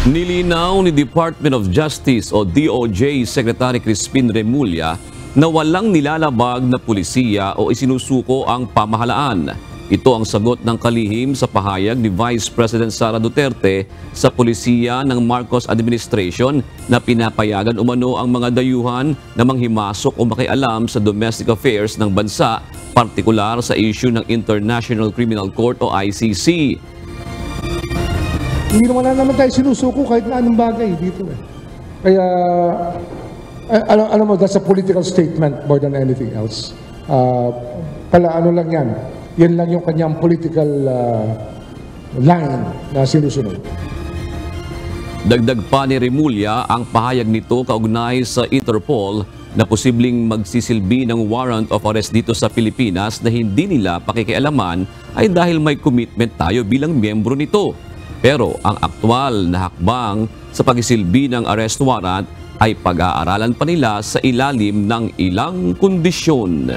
Nilinaw ni Department of Justice o DOJ Secretary Crispin Remulla na walang nilalabag na pulisiya o isinusuko ang pamahalaan. Ito ang sagot ng kalihim sa pahayag ni Vice President Sara Duterte sa pulisiya ng Marcos administration na pinapayagan umano ang mga dayuhan na manghimasok o makialam sa domestic affairs ng bansa, partikular sa issue ng International Criminal Court o ICC. Hindi naman tayo sinusuko kahit na anong bagay dito eh. Kaya, alam mo, that's a political statement more than anything else. Ano lang yan. Yan lang yung kanyang political line na sinusunod. Dagdag pa ni Remulla, ang pahayag nito kaugnay sa Interpol na posibleng magsisilbi ng warrant of arrest dito sa Pilipinas na hindi nila pakikialaman ay dahil may commitment tayo bilang miyembro nito. Pero ang aktwal na hakbang sa pagsisilbi ng arrest warrant ay pag-aaralan pa nila sa ilalim ng ilang kondisyon.